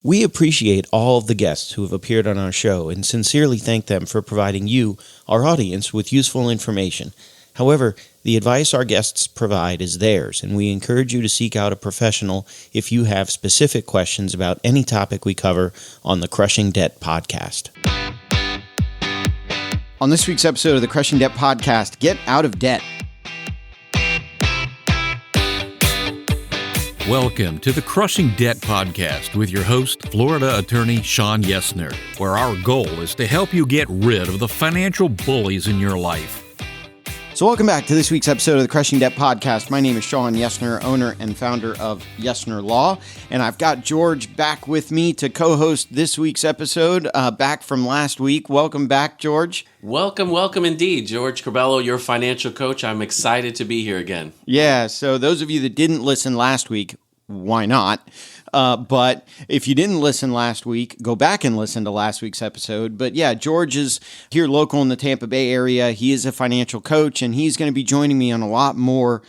We appreciate all of the guests who have appeared on our show and sincerely thank them for providing you, our audience, with useful information. However, the advice our guests provide is theirs, and we encourage you to seek out a professional if you have specific questions about any topic we cover on the Crushing Debt Podcast. On this week's episode of the Crushing Debt Podcast, get out of debt. Welcome to the Crushing Debt Podcast with your host, Florida attorney Sean Yesner, where our goal is to help you get rid of the financial bullies in your life. So welcome back to this week's episode of the Crushing Debt Podcast. My name is Sean Yesner, owner and founder of Yesner Law, and I've got George back with me to co-host this week's episode, back from last week. Welcome back, George. Welcome indeed. George Curbelo, your financial coach. I'm excited to be here again. Yeah, so those of you that didn't listen last week, why not? But if you didn't listen last week, go back and listen to last week's episode. But yeah, George is here local in the Tampa Bay area. He is a financial coach, and he's going to be joining me on a lot more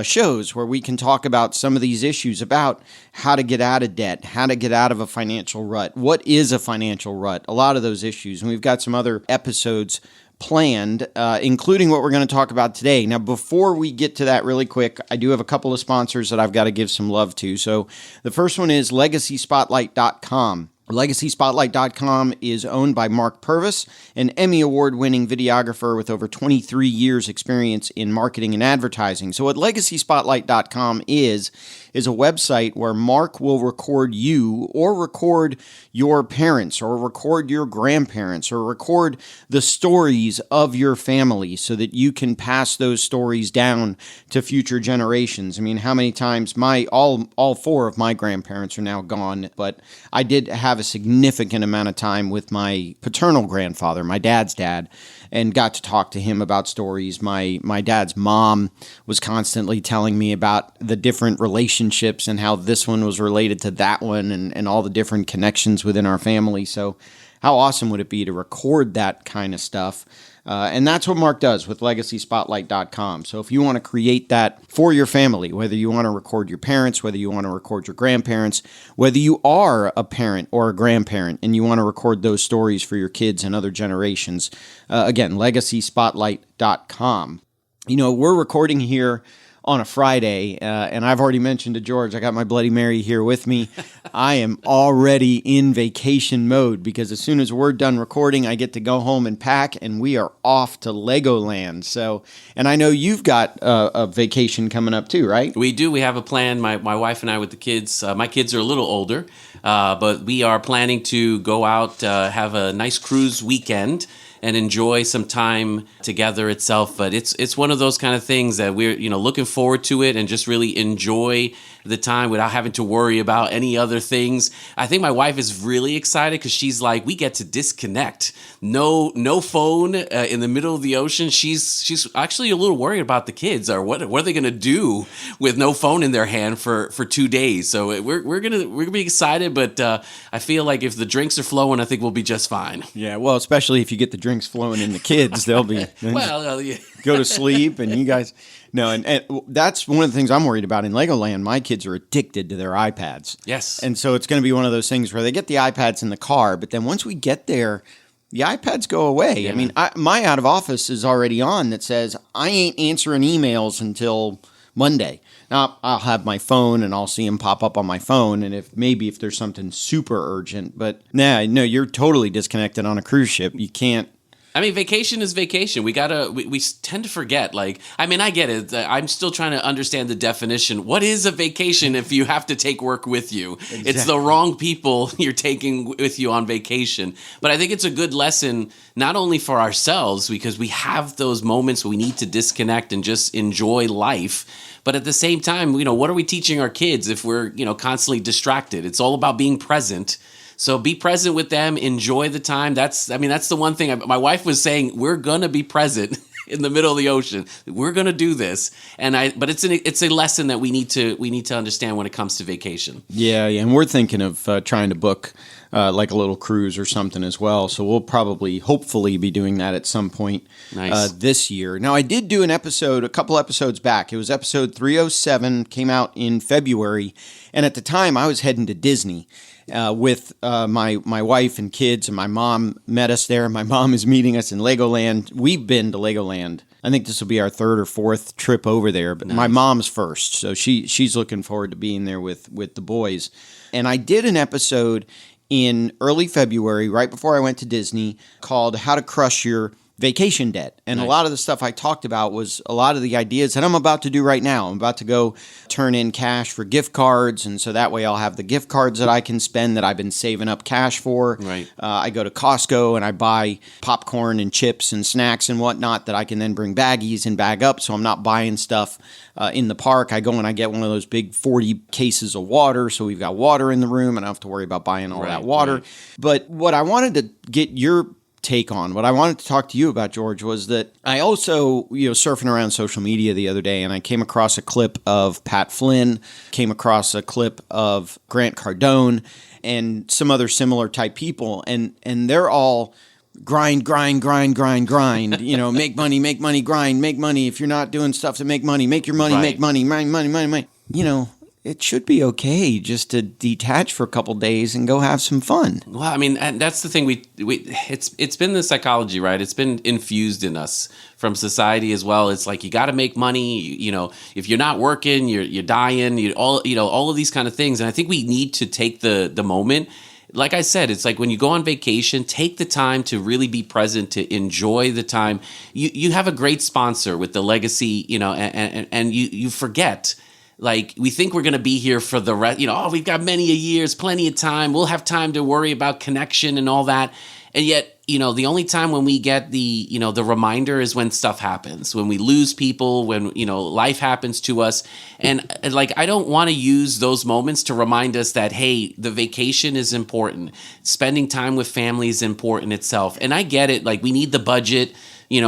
shows where we can talk about some of these issues about how to get out of debt, how to get out of a financial rut. What is a financial rut? A lot of those issues. And we've got some other episodes planned, including what we're going to talk about today. Now, before we get to that really quick, I do have a couple of sponsors that I've got to give some love to. So the first one is LegacySpotlight.com. LegacySpotlight.com is owned by Mark Purvis, an Emmy Award-winning videographer with over 23 years experience in marketing and advertising. So what LegacySpotlight.com is a website where Mark will record you or record your parents or record your grandparents or record the stories of your family so that you can pass those stories down to future generations. I mean, how many times all four of my grandparents are now gone, but I did have a significant amount of time with my paternal grandfather, my dad's dad, and got to talk to him about stories. My dad's mom was constantly telling me about the different relationships and how this one was related to that one and all the different connections within our family. So how awesome would it be to record that kind of stuff? And that's what Mark does with LegacySpotlight.com. So if you want to create that for your family, whether you want to record your parents, whether you want to record your grandparents, whether you are a parent or a grandparent and you want to record those stories for your kids and other generations, again, LegacySpotlight.com. You know, we're recording here on a Friday, and I've already mentioned to George, I got my Bloody Mary here with me. I am already in vacation mode because as soon as we're done recording, I get to go home and pack, and we are off to Legoland. So, and I know you've got a vacation coming up too, right? We do. We have a plan, my wife and I with the kids. My kids are a little older, but we are planning to go out, have a nice cruise weekend and enjoy some time together itself. But it's one of those kind of things that we're looking forward to it and just really enjoy the time without having to worry about any other things. I think my wife is really excited because she's like, we get to disconnect. No phone in the middle of the ocean. She's actually a little worried about the kids or what are they going to do with no phone in their hand for 2 days. So we're gonna be excited, but I feel like if the drinks are flowing, I think we'll be just fine. Yeah, well, especially if you get the drinks flowing in the kids, they'll be go to sleep, and you guys. No, and that's one of the things I'm worried about in Legoland. My kids are addicted to their iPads. Yes. And so it's going to be one of those things where they get the iPads in the car, but then once we get there, the iPads go away. Yeah. I mean, my out of office is already on that says, I ain't answering emails until Monday. Now, I'll have my phone and I'll see them pop up on my phone, and if there's something super urgent. But no, you're totally disconnected on a cruise ship. You can't. I mean, vacation is vacation. We tend to forget. Like, I mean, I get it. I'm still trying to understand the definition. What is a vacation if you have to take work with you? Exactly. It's the wrong people you're taking with you on vacation. But I think it's a good lesson, not only for ourselves, because we have those moments where we need to disconnect and just enjoy life. But at the same time, what are we teaching our kids if we're, constantly distracted? It's all about being present. So be present with them, enjoy the time. That's the one thing. My wife was saying, we're going to be present in the middle of the ocean. We're going to do this. But it's a lesson that we need to understand when it comes to vacation. Yeah. And we're thinking of trying to book like a little cruise or something as well. So we'll hopefully be doing that at some point this year. Now, I did do an episode a couple episodes back. It was episode 307, came out in February. And at the time, I was heading to Disney. with my wife and kids, and my mom met us there. My mom is meeting us in Legoland. We've been to Legoland. I think this will be our third or fourth trip over there, but my mom's first, so she's looking forward to being there with the boys. And I did an episode in early February, right before I went to Disney, called How to Crush Your Vacation Debt. And a lot of the stuff I talked about was a lot of the ideas that I'm about to do right now. I'm about to go turn in cash for gift cards, and so that way I'll have the gift cards that I can spend that I've been saving up cash for. Right. I go to Costco and I buy popcorn and chips and snacks and whatnot that I can then bring baggies and bag up, so I'm not buying stuff in the park. I go and I get one of those big 40 cases of water, so we've got water in the room and I don't have to worry about buying all that water. Right. But what I wanted to get your take on, what I wanted to talk to you about, George, was that I also, surfing around social media the other day, and I came across a clip of Pat Flynn, came across a clip of Grant Cardone, and some other similar type people, and they're all grind, make money, grind, make money. If you're not doing stuff to make money, make your money, make money, money. It should be okay just to detach for a couple days and go have some fun. Well, I mean, and that's the thing. It's been the psychology, right? It's been infused in us from society as well. It's like you got to make money. If you're not working, you're dying. All of these kind of things. And I think we need to take the moment. Like I said, it's like when you go on vacation, take the time to really be present, to enjoy the time. You have a great sponsor with the legacy, and you forget. Like, we think we're going to be here for the rest, we've got many years, plenty of time. We'll have time to worry about connection and all that. And yet, the only time when we get the reminder is when stuff happens, when we lose people, when, life happens to us. And like, I don't want to use those moments to remind us that, hey, the vacation is important. Spending time with family is important itself. And I get it. Like, we need the budget,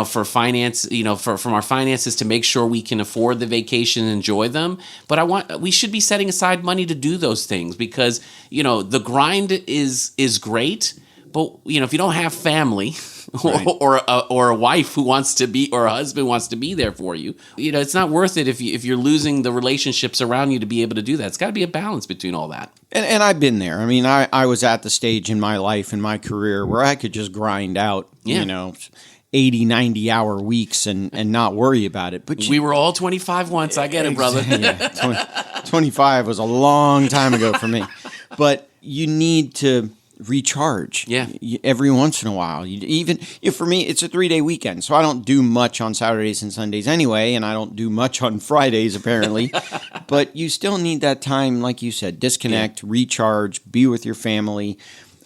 for finance, from our finances to make sure we can afford the vacation and enjoy them. But we should be setting aside money to do those things because, the grind is great. But, if you don't have family or a wife who wants to be, or a husband wants to be there for you, it's not worth it if you're losing the relationships around you to be able to do that. It's got to be a balance between all that. And I've been there. I mean, I was at the stage in my life, in my career, where I could just grind out, 80, 90-hour weeks and not worry about it. But we were all 25 once. I get it, brother. 25 was a long time ago for me. But you need to recharge every once in a while. For me, it's a 3-day weekend, so I don't do much on Saturdays and Sundays anyway, and I don't do much on Fridays, apparently. But you still need that time, like you said, disconnect, recharge, be with your family.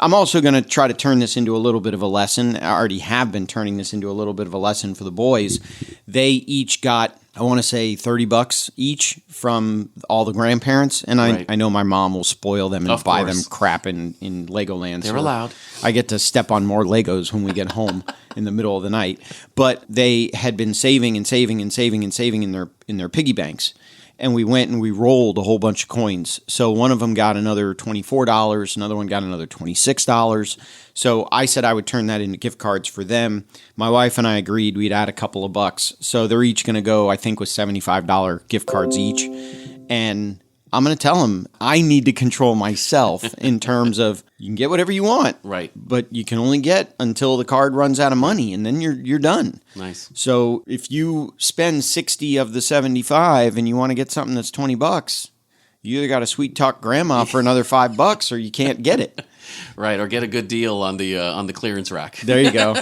I'm also going to try to turn this into a little bit of a lesson. I already have been turning this into a little bit of a lesson for the boys. They each got, I want to say, $30 each from all the grandparents. And I know my mom will spoil them and buy them crap in Legoland. They're allowed. I get to step on more Legos when we get home in the middle of the night. But they had been saving in their piggy banks. And we went and we rolled a whole bunch of coins. So one of them got another $24, another one got another $26. So I said I would turn that into gift cards for them. My wife and I agreed we'd add a couple of bucks. So they're each going to go, I think, with $75 gift cards each. And I'm going to tell them I need to control myself in terms of you can get whatever you want, right? But you can only get until the card runs out of money, and then you're done. Nice. So if you spend 60 of the 75 and you want to get something that's $20, you either got to sweet talk grandma for another $5 or you can't get it. Right, or get a good deal on the clearance rack. There you go.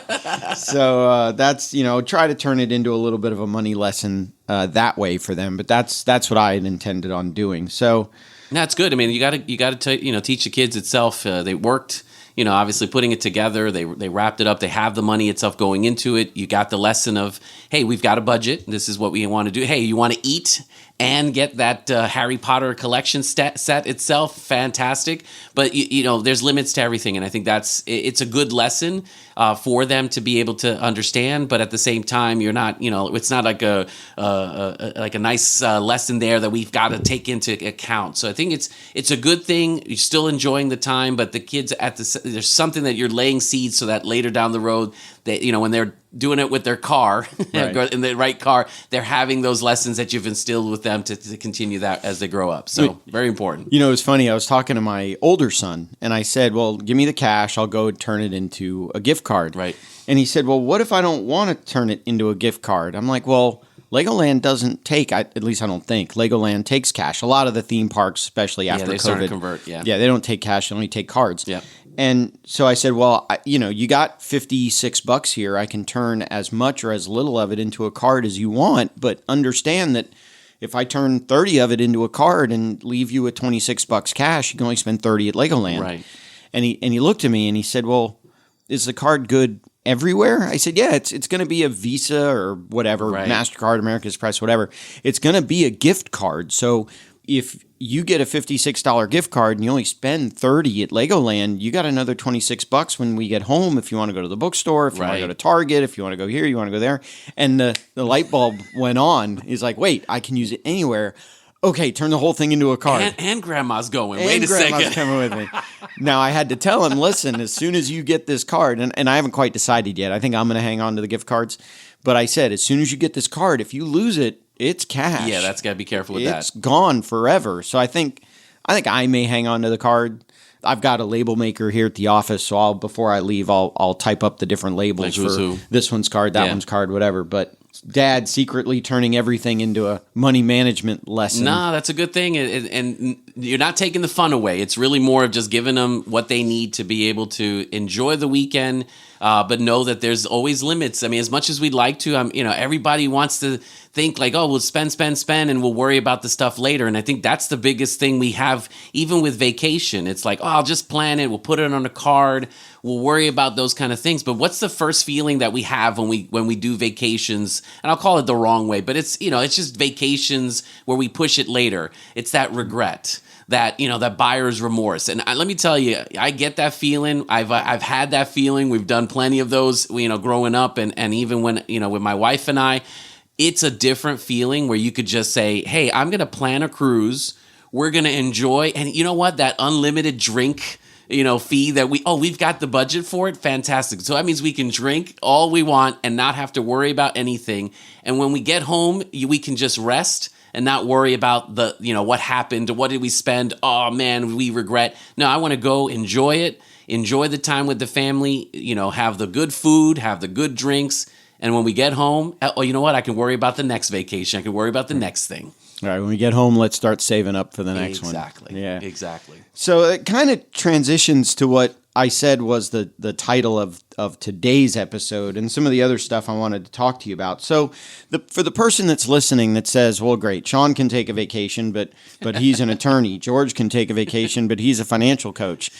So that's try to turn it into a little bit of a money lesson that way for them. But that's what I had intended on doing. So that's good. I mean, you got to teach the kids itself. They worked, obviously putting it together. They wrapped it up. They have the money itself going into it. You got the lesson of, hey, we've got a budget. This is what we want to do. Hey, you want to eat and get that Harry Potter collection set itself, fantastic. But there's limits to everything, and I think it's a good lesson for them to be able to understand. But at the same time, you're not, it's not like a nice lesson there that we've got to take into account. So I think it's a good thing. You're still enjoying the time, but the kids there's something that you're laying seeds so that later down the road, that when they're doing it with their car, Right. in the right car, they're having those lessons that you've instilled with them to continue that as they grow up. So very important. You know, it's funny. I was talking to my older son, and I said, well, give me the cash. I'll go turn it into a gift card. Right. And he said, well, what if I don't want to turn it into a gift card? I'm like, well, Legoland doesn't take, at least I don't think, Legoland takes cash. A lot of the theme parks, especially after they COVID. started to convert, yeah. Yeah, they don't take cash. They only take cards. Yeah. And so I said, well, you got $56 here. I can turn as much or as little of it into a card as you want, but understand that if I turn 30 of it into a card and leave you with $26 cash, you can only spend 30 at Legoland. Right. And he looked at me and he said, well, is the card good everywhere? I said, yeah, it's going to be a Visa or whatever, Right. MasterCard, American Express, whatever. It's going to be a gift card. So if you get a $56 gift card and you only spend 30 at Legoland, you got another $26 when we get home if you want to go to the bookstore, if you want to go to Target, if you want to go here, you want to go there. And the light bulb went on. He's like, wait, I can use it anywhere. Okay, turn the whole thing into a card. And grandma's going. And Wait a grandma's second. coming with me. Now, I had to tell him, listen, as soon as you get this card, and I haven't quite decided yet. I think I'm going to hang on to the gift cards. But I said, as soon as you get this card, if you lose it, it's cash. Yeah, that's got to be careful with It's that. gone forever. So I think I may hang on to the card. I've got a label maker here at the office, so before I leave, I'll type up the different labels Like who's for who. this one's card, that Yeah. one's card, whatever. But Dad secretly turning everything into a money management lesson. Nah, that's a good thing, and you're not taking the fun away. It's really more of just giving them what they need to be able to enjoy the weekend, but know that there's always limits. I mean, as much as we'd like to, everybody wants to think like, oh, we'll spend, and we'll worry about the stuff later. And I think that's the biggest thing we have, even with vacation. It's like, oh, I'll just plan it. We'll put it on a card. We'll worry about those kind of things. But what's the first feeling that we have when we do vacations? And I'll call it the wrong way, but it's just vacations where we push it later. It's that regret, that buyer's remorse. And let me tell you, I get that feeling. I've had that feeling. We've done plenty of those, growing up, and even when with my wife and I. It's a different feeling where you could just say, hey, I'm going to plan a cruise. We're going to enjoy. And you know what? That unlimited drink, fee that we've got the budget for it. Fantastic. So that means we can drink all we want and not have to worry about anything. And when we get home, we can just rest and not worry about what happened. What did we spend? Oh man, we regret. No, I want to go enjoy it. Enjoy the time with the family, have the good food, have the good drinks. And when we get home, oh, you know what? I can worry about the next vacation. I can worry about the next thing. All right, when we get home, let's start saving up for the next one. Exactly. Yeah. Exactly. So it kind of transitions to what I said was the title of today's episode and some of the other stuff I wanted to talk to you about. So for the person that's listening that says, well, great, Sean can take a vacation, but he's an attorney. George can take a vacation, but he's a financial coach.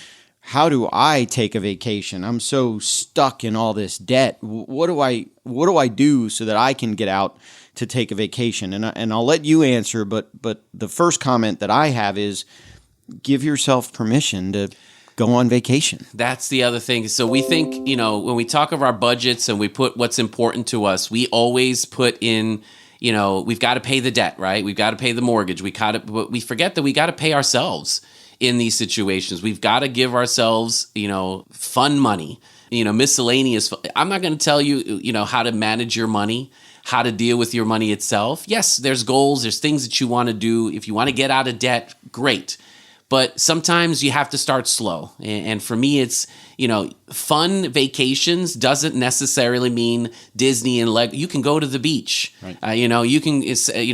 How do I take a vacation? I'm so stuck in all this debt. What do I do so that I can get out to take a vacation? And I'll let you answer, but the first comment that I have is give yourself permission to go on vacation. That's the other thing. So we think, when we talk of our budgets and we put what's important to us, we always put in, we've got to pay the debt, right? We've got to pay the mortgage. We forget that we got to pay ourselves in these situations. We've got to give ourselves, fun money, miscellaneous. I'm not going to tell you, how to manage your money, how to deal with your money itself. Yes, there's goals, there's things that you want to do. If you want to get out of debt, great. But sometimes you have to start slow. And for me, it's, fun vacations doesn't necessarily mean Disney and Lego. You can go to the beach. Right. You can,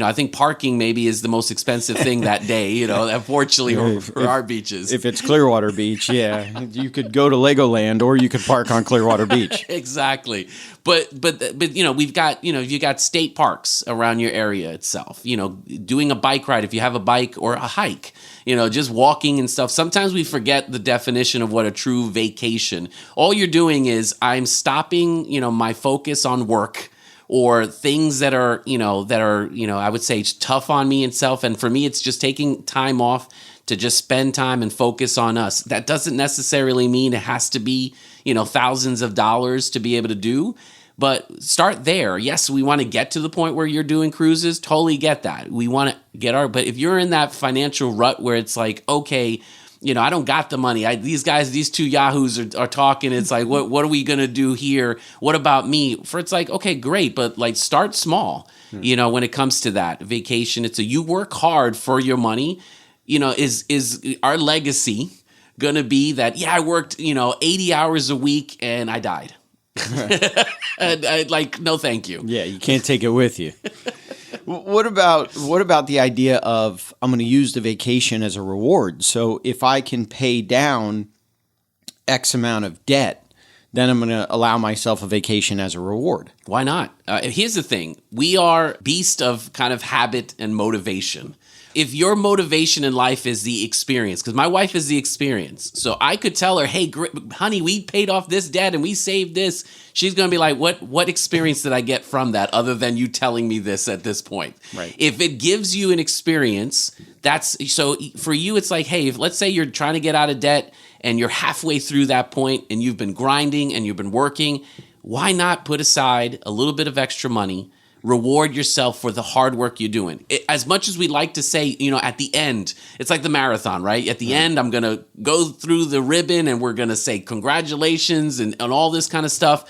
I think parking maybe is the most expensive thing that day, unfortunately for our beaches. If it's Clearwater Beach, yeah, you could go to Legoland or you could park on Clearwater Beach. Exactly. But we've got, you got state parks around your area itself, doing a bike ride if you have a bike or a hike. Just walking and stuff. Sometimes we forget the definition of what a true vacation. All you're doing is I'm stopping, my focus on work or things that are, I would say tough on me itself. And for me, it's just taking time off to just spend time and focus on us. That doesn't necessarily mean it has to be, thousands of dollars to be able to do. But start there. Yes, we want to get to the point where you're doing cruises. Totally get that. We want to get but if you're in that financial rut where it's like, okay, I don't got the money. These two yahoos are talking. It's like, what are we going to do here? What about me? It's like, okay, great. But like start small, when it comes to that vacation, you work hard for your money, is our legacy going to be that, I worked, 80 hours a week and I died. No, thank you. Yeah. You can't take it with you. What about the idea of I'm going to use the vacation as a reward? So if I can pay down X amount of debt, then I'm going to allow myself a vacation as a reward. Why not? Here's the thing. We are beasts of kind of habit and motivation. If your motivation in life is the experience, because my wife is the experience, so I could tell her, hey, honey, we paid off this debt and we saved this. She's going to be like, what experience did I get from that other than you telling me this at this point? Right. If it gives you an experience, so for you, it's like, hey, if let's say you're trying to get out of debt and you're halfway through that point and you've been grinding and you've been working, why not put aside a little bit of extra money? Reward yourself for the hard work you're doing. As much as we like to say, at the end, it's like the marathon, right? At the end, I'm going to go through the ribbon and we're going to say congratulations and all this kind of stuff.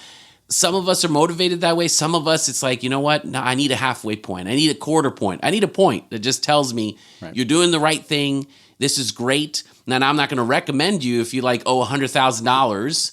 Some of us are motivated that way. Some of us, it's like, you know what? No, I need a halfway point. I need a quarter point. I need a point that just tells me you're doing the right thing. This is great. Now, I'm not going to recommend you if you owe $100,000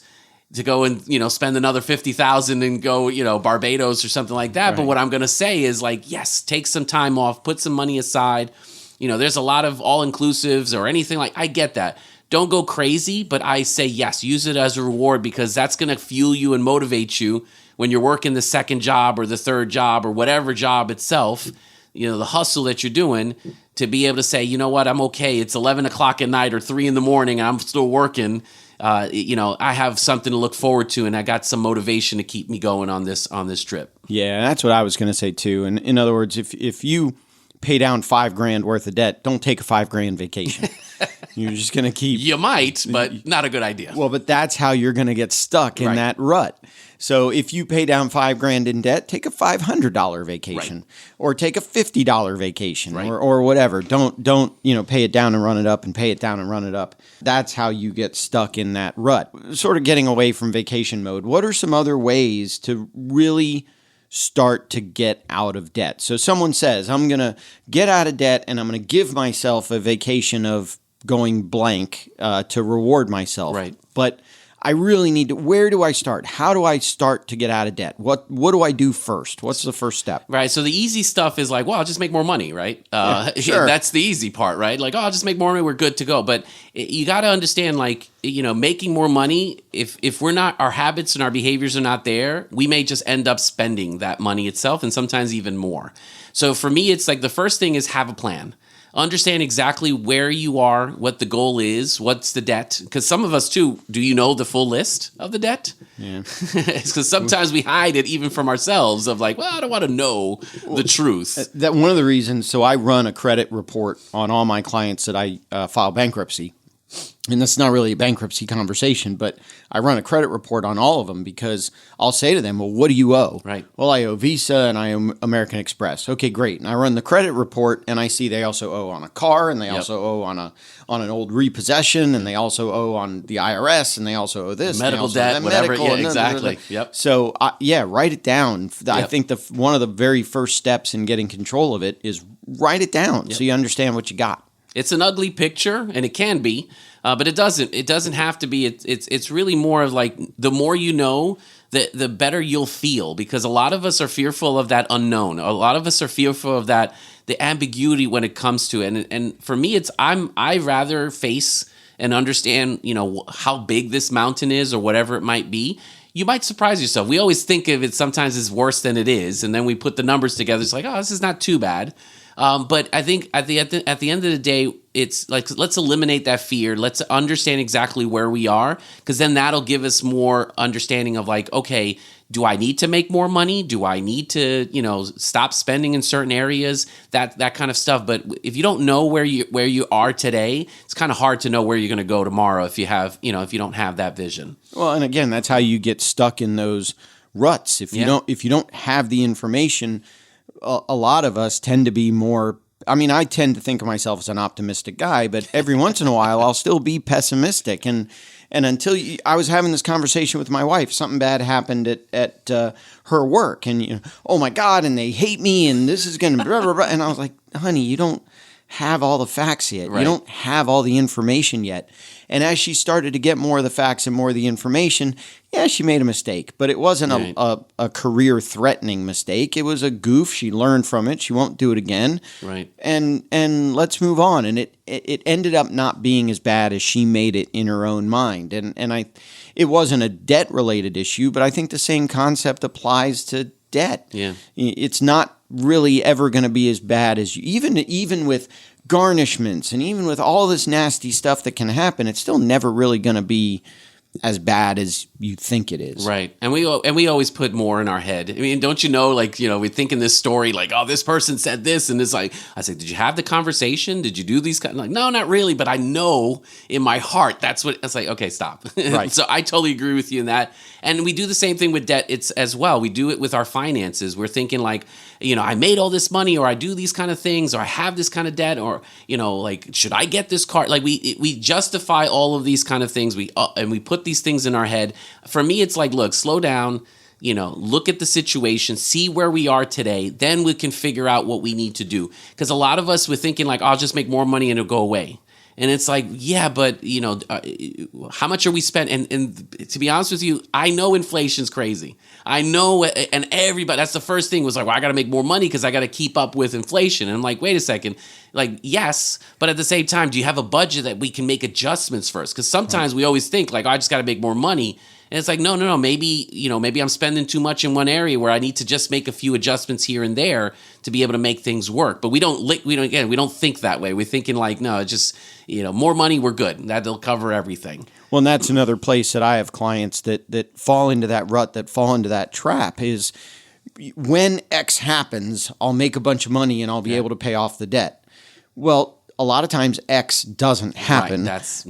to go and, spend another $50,000 and go, Barbados or something like that. Right. But what I'm going to say is yes, take some time off, put some money aside. There's a lot of all-inclusives or anything I get that. Don't go crazy, but I say yes, use it as a reward because that's going to fuel you and motivate you when you're working the second job or the third job or whatever job itself, the hustle that you're doing to be able to say, you know what, I'm okay. It's 11 o'clock at night or 3 a.m. and I'm still working. I have something to look forward to, and I got some motivation to keep me going on this trip. Yeah, that's what I was going to say too. And in other words, if you pay down $5,000 worth of debt, don't take a $5,000 vacation. You're just going to keep. You might, but not a good idea. Well, but that's how you're going to get stuck in that rut. So if you pay down $5,000 in debt, take a $500 vacation, or take a $50 vacation, or whatever. Don't pay it down and run it up, and pay it down and run it up. That's how you get stuck in that rut. Sort of getting away from vacation mode. What are some other ways to really start to get out of debt? So someone says, I'm going to get out of debt and I'm going to give myself a vacation of going blank to reward myself. Right. But I really need to, where do I start? How do I start to get out of debt? What do I do first? What's the first step? Right. So the easy stuff is I'll just make more money, right? Sure. That's the easy part, right? I'll just make more money, we're good to go. But you got to understand, making more money, if we're not, our habits and our behaviors are not there, we may just end up spending that money itself and sometimes even more. So for me, it's the first thing is have a plan. Understand exactly where you are, what the goal is, what's the debt. Because some of us, too, do you know the full list of the debt? Yeah. Because sometimes we hide it even from ourselves of I don't want to know the truth. That one of the reasons, so I run a credit report on all my clients that I file bankruptcy. And that's not really a bankruptcy conversation, but I run a credit report on all of them because I'll say to them, well, what do you owe? Right. Well, I owe Visa and I owe American Express. Okay, great. And I run the credit report and I see they also owe on a car and they also owe on an old repossession and they also owe on the IRS and they also owe this. Medical debt, whatever. Exactly. Yep. So, write it down. I think one of the very first steps in getting control of it is write it down so you understand what you got. It's an ugly picture, and it can be, but it doesn't have to be. It's really more of the more you know, the better you'll feel, because a lot of us are fearful of that unknown. A lot of us are fearful of the ambiguity when it comes to it. And for me, I rather face and understand, how big this mountain is or whatever it might be. You might surprise yourself. We always think of it sometimes as worse than it is, and then we put the numbers together. It's this is not too bad. But I think at the end of the day, it's let's eliminate that fear. Let's understand exactly where we are, because then that'll give us more understanding of okay, do I need to make more money? Do I need to, stop spending in certain areas? That kind of stuff. But if you don't know where you are today, it's kind of hard to know where you're going to go tomorrow if you don't have that vision. Well, and again, that's how you get stuck in those ruts. If you don't have the information. A lot of us tend to be more I mean, I tend to think of myself as an optimistic guy, but every once in a while I'll still be pessimistic. And until I was having this conversation with my wife, something bad happened at her work, and oh my God, and they hate me, and this is going to blah, blah, blah. And I was like, honey, you don't have all the facts yet. Right. You don't have all the information yet. And as she started to get more of the facts and more of the information, yeah, she made a mistake. But it wasn't a career-threatening mistake. It was a goof. She learned from it. She won't do it again. Right. And let's move on. And it ended up not being as bad as she made it in her own mind. And it wasn't a debt-related issue, but I think the same concept applies to debt. Yeah. It's not really ever going to be as bad as even with garnishments and even with all this nasty stuff that can happen, it's still never really going to be as bad as you think it is. Right. And we always put more in our head. I mean, don't you know, like, we think in this story, like, oh, this person said this. And it's like, I said, did you have the conversation? Did you do these kind of, like, no, not really. But I know in my heart, that's what it's like. Okay, stop. Right. So I totally agree with you in that. And we do the same thing with debt. It's as well. We do it with our finances. We're thinking like, I made all this money, or I do these kind of things, or I have this kind of debt, or, like, should I get this car? Like we justify all of these kind of things. And we put these things in our head. For me, it's like, look, slow down, look at the situation, see where we are today. Then we can figure out what we need to do. Because a lot of us, we're thinking like, I'll just make more money and it'll go away. And it's like, yeah, but, how much are we spending? And to be honest with you, I know inflation's crazy. I know, and everybody, that's the first thing was like, well, I got to make more money because I got to keep up with inflation. And I'm like, wait a second. Like, yes, but at the same time, do you have a budget that we can make adjustments first? Because sometimes we always think like, I just got to make more money. And it's like, no, maybe I'm spending too much in one area where I need to just make a few adjustments here and there to be able to make things work. But we don't think that way. We're thinking like, no, just, more money, we're good. That'll cover everything. Well, and that's another place that I have clients that fall into that rut, that fall into that trap is when X happens, I'll make a bunch of money and I'll be able to pay off the debt. Well, a lot of times X doesn't happen. Right, that's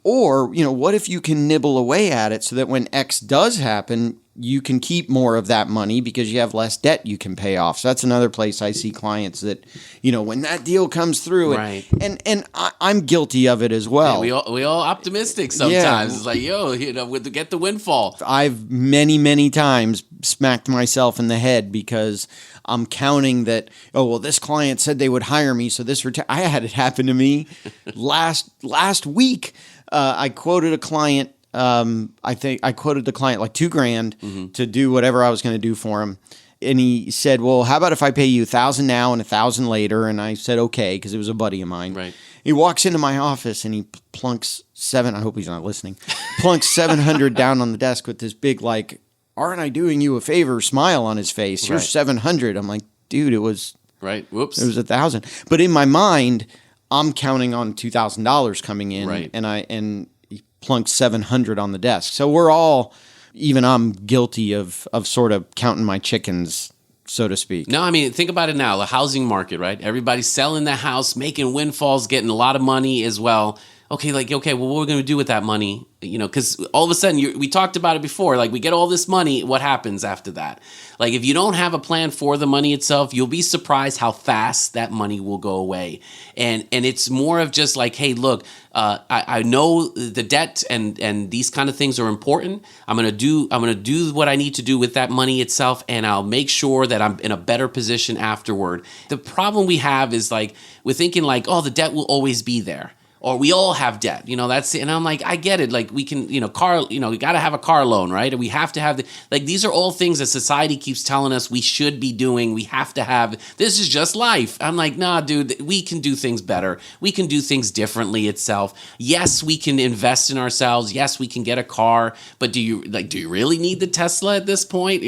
or, what if you can nibble away at it so that when X does happen, you can keep more of that money because you have less debt you can pay off. So that's another place I see clients that, when that deal comes through, right. and I'm guilty of it as well. Yeah, we all optimistic sometimes. Yeah. It's like, get the windfall. I've many times smacked myself in the head because I'm counting that, this client said they would hire me, so this I had it happen to me last week. I quoted a client. I think I quoted the client like $2,000 to do whatever I was going to do for him. And he said, well, how about if I pay you $1,000 now and $1,000 later? And I said, okay, because it was a buddy of mine. Right. He walks into my office and he plunks I hope he's not listening, plunks $700 down on the desk with this big, like, aren't I doing you a favor smile on his face? Here's $700. I'm like, dude, it was right. Whoops. It was $1,000. But in my mind, I'm counting on $2,000 coming in, right. and he plunked $700 on the desk. So we're all, even I'm guilty of sort of counting my chickens, so to speak. No, I mean, think about it now. The housing market, right? Everybody's selling the house, making windfalls, getting a lot of money as well. Okay, well, what are we going to do with that money? Because all of a sudden, we talked about it before, like we get all this money, what happens after that? Like if you don't have a plan for the money itself, you'll be surprised how fast that money will go away. And it's more of just like, hey, look, I know the debt and these kind of things are important. I'm going to do what I need to do with that money itself, and I'll make sure that I'm in a better position afterward. The problem we have is like, we're thinking like, oh, the debt will always be there. Or we all have debt, that's it. And I'm like, I get it. Like we can, we got to have a car loan, right? And we have to have these are all things that society keeps telling us we should be doing. We have to have, this is just life. I'm like, nah, dude, we can do things better. We can do things differently itself. Yes, we can invest in ourselves. Yes, we can get a car, but do you really need the Tesla at this point? I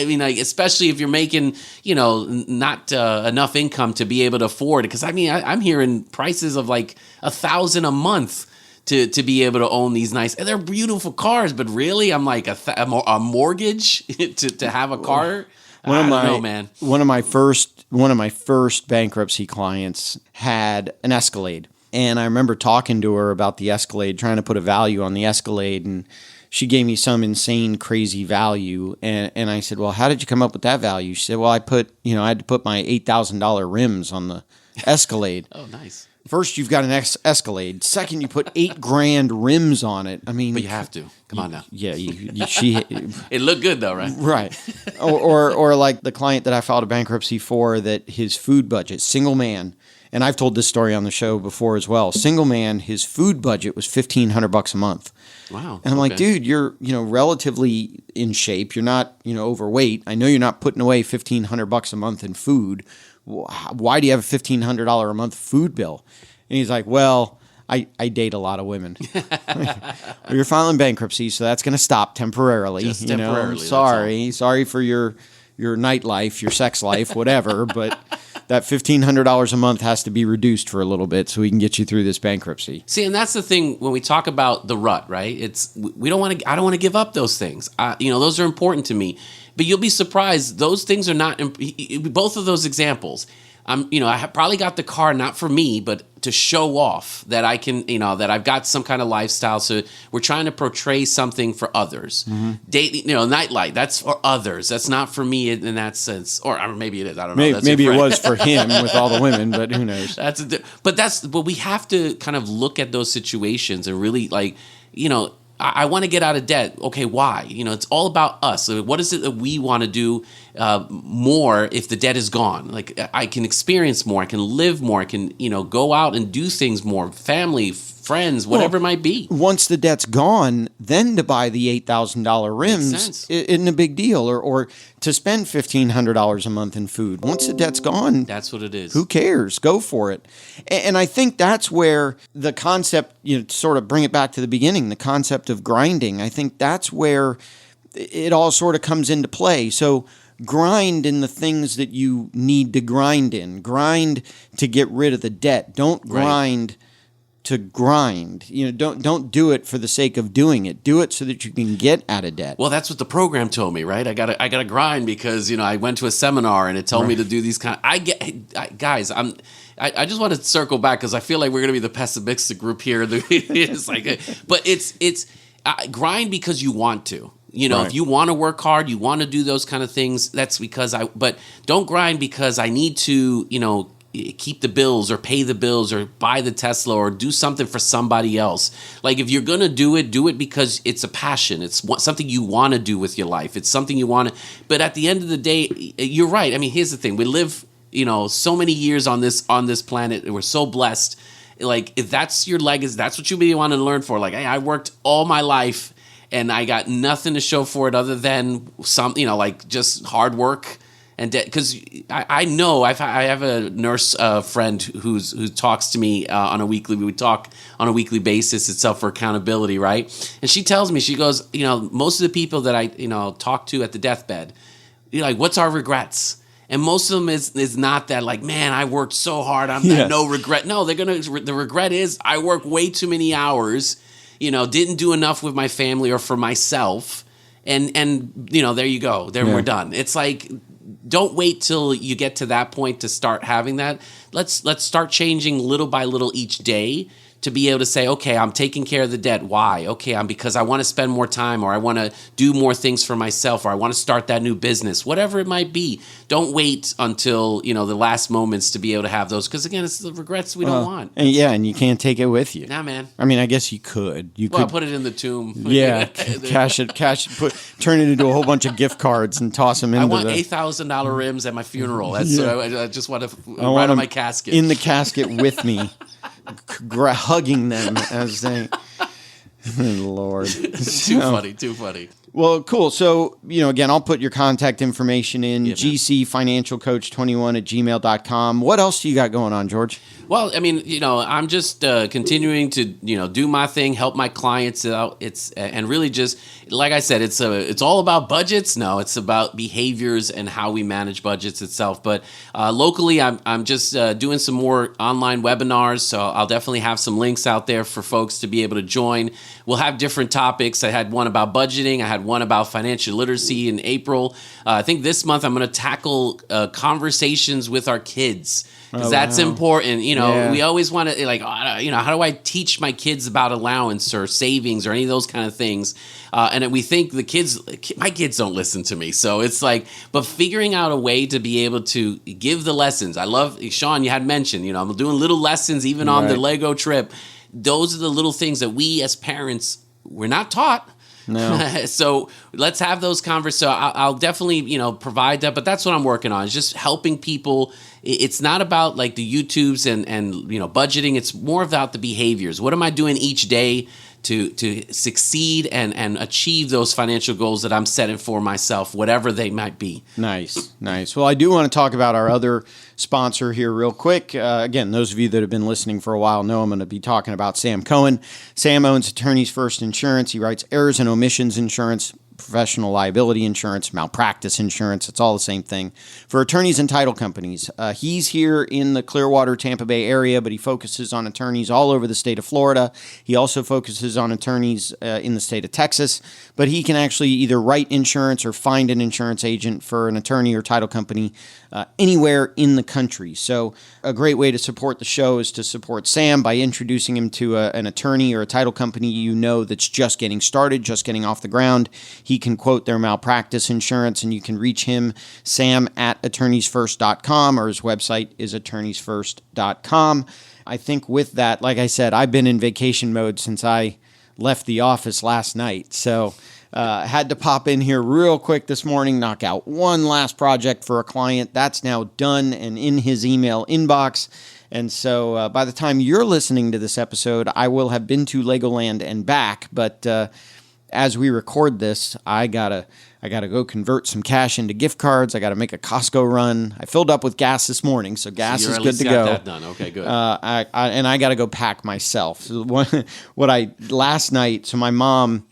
mean, especially if you're making, not enough income to be able to afford it. Cause I mean, I'm hearing prices of like $1,000 a month to be able to own these nice, and they're beautiful cars, but really I'm like a mortgage to have a car. I don't know, man. One of my first bankruptcy clients had an Escalade, and I remember talking to her about the Escalade, trying to put a value on the Escalade, and she gave me some insane, crazy value. And I said, well, how did you come up with that value? She said, well, I had to put my $8,000 rims on the Escalade. Oh, nice. First, you've got an Escalade. Second, you put $8,000 rims on it. I mean, But you have to. Come on now. Yeah, she. It looked good though, right? Right. Or like the client that I filed a bankruptcy for, that his food budget, single man, and I've told this story on the show before as well. Single man, his food budget was $1,500 a month. Wow. And I'm like, dude, you're relatively in shape. You're not overweight. I know you're not putting away $1,500 a month in food. Why do you have a $1,500 a month food bill? And he's like, well, I date a lot of women. Well, you're filing bankruptcy, so that's going to stop temporarily. Just temporarily. Sorry for your nightlife, your sex life, whatever. But that $1,500 a month has to be reduced for a little bit so we can get you through this bankruptcy. See, and that's the thing when we talk about the rut, right? I don't want to give up those things. Those are important to me. But you'll be surprised; those things are not. Both of those examples, I probably got the car not for me, but to show off that I can, that I've got some kind of lifestyle. So we're trying to portray something for others. Mm-hmm. Nightlight, that's for others. That's not for me in that sense. Or maybe it is. I don't know. Maybe it was for him with all the women, but who knows? But we have to kind of look at those situations and really I want to get out of debt. Okay, why? It's all about us. So what is it that we want to do more if the debt is gone? Like, I can experience more. I can live more. I can, go out and do things more. Family, friends, whatever it might be. Once the debt's gone, then to buy the $8,000 rims isn't a big deal. Or to spend $1,500 a month in food. Once the debt's gone, that's what it is. Who cares? Go for it. And I think that's where the concept, sort of bring it back to the beginning, the concept of grinding. I think that's where it all sort of comes into play. So grind in the things that you need to grind in. Grind to get rid of the debt. Don't grind to grind. Don't do it for the sake of doing it. Do it so that you can get out of debt. Well, that's what the program told me, right? I gotta grind because I went to a seminar and it told me to do these kind. Guys, I just want to circle back because I feel like we're gonna be the pessimistic group here. It's like, but it's grind because you want to. If you want to work hard, you want to do those kind of things. That's because but don't grind because I need to. Keep the bills or pay the bills or buy the Tesla or do something for somebody else. Like, if you're going to do it because it's a passion. It's something you want to do with your life. It's something you want to, but at the end of the day, you're right. I mean, here's the thing. We live, so many years on this planet, and we're so blessed. Like, if that's your legacy, that's what you really want to learn for. Like, hey, I worked all my life and I got nothing to show for it other than some, just hard work. And because I know I have a nurse friend who talks to me we talk on a weekly basis itself for accountability, right? And she tells me, she goes, most of the people that I talk to at the deathbed, what's our regrets? And most of them is not that, like, man, I worked so hard, I have no regret. No, the regret is I worked way too many hours, didn't do enough with my family or for myself, and there you go, we're done. It's like, don't wait till you get to that point to start having that. Let's start changing little by little each day to be able to say, okay, I'm taking care of the debt. Why? Okay, because I want to spend more time, or I want to do more things for myself, or I want to start that new business, whatever it might be. Don't wait until the last moments to be able to have those, because again, it's the regrets we don't want. And you can't take it with you. Nah, man. I mean, I guess you could. Well, put it in the tomb. Yeah, cash it. Turn it into a whole bunch of gift cards and toss them into. I want $8,000 rims at my funeral. That's I just want to write on my casket. In the casket with me. Hugging them as they Lord. Too funny. Well, cool. So, again, I'll put your contact information in, gcfinancialcoach21@gmail.com. What else do you got going on, George? Well, I mean, I'm just continuing to, do my thing, help my clients out. And really just, like I said, it's all about budgets. No, it's about behaviors and how we manage budgets itself. But locally, I'm just doing some more online webinars. So I'll definitely have some links out there for folks to be able to join. We'll have different topics. I had one about budgeting. I had one about financial literacy in April. I think this month I'm going to tackle conversations with our kids. Because that's important. We always want to, like, how do I teach my kids about allowance or savings or any of those kind of things? And we think my kids don't listen to me. So it's like, but figuring out a way to be able to give the lessons. I love, Sean, you had mentioned, I'm doing little lessons even on the Lego trip. Those are the little things that we as parents, we're not taught. No. So let's have those conversations. So I'll definitely, provide that. But that's what I'm working on, is just helping people. It's not about like the YouTubes and budgeting. It's more about the behaviors. What am I doing each day to succeed and achieve those financial goals that I'm setting for myself, whatever they might be? Nice. Well, I do want to talk about our other sponsor here real quick. Again, those of you that have been listening for a while know I'm going to be talking about Sam Cohen. Sam owns Attorneys First Insurance. He writes errors and omissions insurance, professional liability insurance, malpractice insurance. It's all the same thing for attorneys and title companies. He's here in the Clearwater, Tampa Bay area, but he focuses on attorneys all over the state of Florida. He also focuses on attorneys in the state of Texas, but he can actually either write insurance or find an insurance agent for an attorney or title company anywhere in the country. So a great way to support the show is to support Sam by introducing him to an attorney or a title company that's just getting started, just getting off the ground. He can quote their malpractice insurance, and you can reach him, Sam, at attorneysfirst.com, or his website is attorneysfirst.com. I think with that, like I said, I've been in vacation mode since I left the office last night. So had to pop in here real quick this morning, knock out one last project for a client. That's now done and in his email inbox. And so by the time you're listening to this episode, I will have been to Legoland and back. But as we record this, I gotta go convert some cash into gift cards. I gotta make a Costco run. I filled up with gas this morning, so gas is good to go. That done. Okay, good. I gotta go pack myself. So last night? So my mom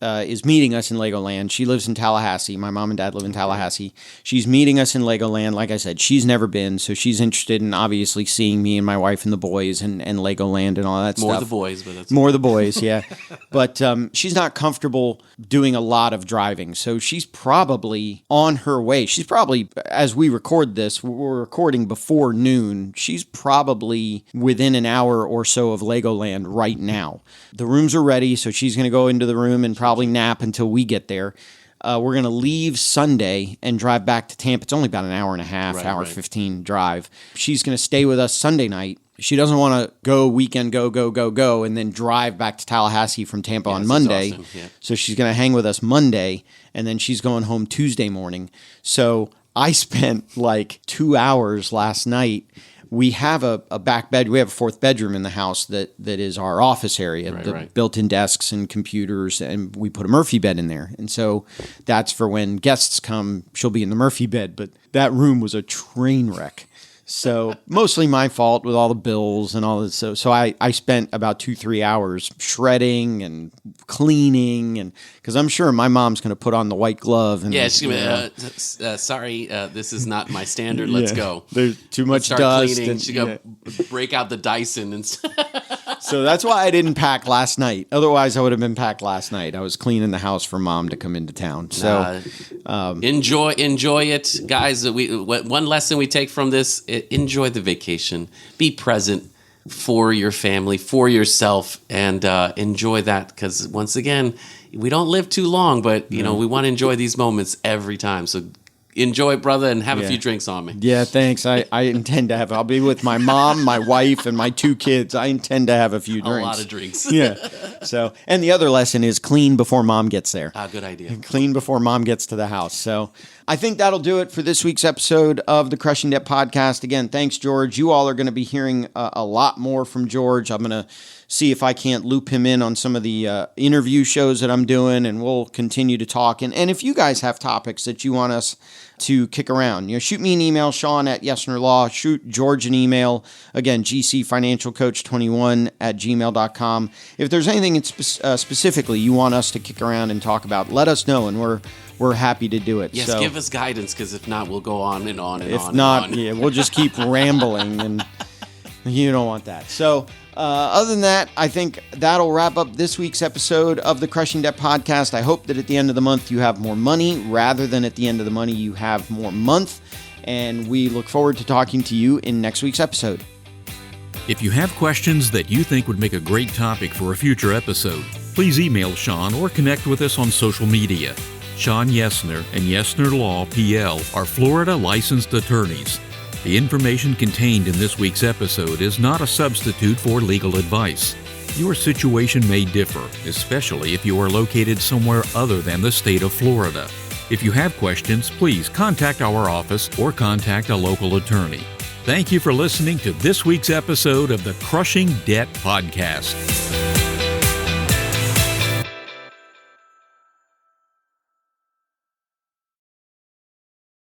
is meeting us in Legoland. She lives in Tallahassee. My mom and dad live in Tallahassee. She's meeting us in Legoland. Like I said, she's never been, so she's interested in obviously seeing me and my wife and the boys and Legoland and all that stuff. More the boys, but that's more the boys, yeah. But she's not comfortable doing a lot of driving, so she's probably on her way. She's probably, as we record this, we're recording before noon. She's probably within an hour or so of Legoland right now. The rooms are ready, so she's going to go into the room and probably nap until we get there. We're going to leave Sunday and drive back to Tampa. It's only about an hour and a half, hour 15 drive. She's going to stay with us Sunday night. She doesn't want to go weekend, go, and then drive back to Tallahassee from Tampa on Monday. Yeah. So she's going to hang with us Monday, and then she's going home Tuesday morning. So I spent like 2 hours last night. We have a back bed. We have a fourth bedroom in the house that is our office area, built-in desks and computers, and we put a Murphy bed in there. And so that's for when guests come, she'll be in the Murphy bed. But that room was a train wreck. So mostly my fault with all the bills and all this. So I spent about 2-3 hours shredding and cleaning, and because I'm sure my mom's going to put on the white glove. And, she's going to sorry, this is not my standard. Let's go. There's too much start dust. Cleaning. She's going to break out the Dyson. And so that's why I didn't pack last night. Otherwise, I would have been packed last night. I was cleaning the house for Mom to come into town. So enjoy it, guys. One lesson we take from this: enjoy the vacation. Be present for your family, for yourself, and enjoy that. Because once again, we don't live too long, but we want to enjoy these moments every time. So enjoy it, brother, and have a few drinks on me. Yeah, thanks. I intend to have. I'll be with my mom, my wife, and my 2 kids. I intend to have a few drinks. A lot of drinks. Yeah. So, and the other lesson is clean before Mom gets there. Good idea. Clean before Mom gets to the house. So I think that'll do it for this week's episode of the Crushing Debt Podcast. Again, thanks, George. You all are going to be hearing a lot more from George. I'm going to see if I can't loop him in on some of the interview shows that I'm doing, and we'll continue to talk. And if you guys have topics that you want us to kick around, shoot me an email, Sean at Yesner Law. Shoot George an email. Again, gcfinancialcoach21@gmail.com. If there's anything specifically you want us to kick around and talk about, let us know, and we're happy to do it. Yes, so, give us guidance, because if not, we'll go on and on and if on. If not, and on. Yeah, we'll just keep rambling, and you don't want that. So Other than that, I think that'll wrap up this week's episode of the Crushing Debt Podcast. I hope that at the end of the month you have more money rather than at the end of the money you have more month. And we look forward to talking to you in next week's episode. If you have questions that you think would make a great topic for a future episode, please email Sean or connect with us on social media. Sean Yesner and Yesner Law, PL, are Florida licensed attorneys. The information contained in this week's episode is not a substitute for legal advice. Your situation may differ, especially if you are located somewhere other than the state of Florida. If you have questions, please contact our office or contact a local attorney. Thank you for listening to this week's episode of the Crushing Debt Podcast.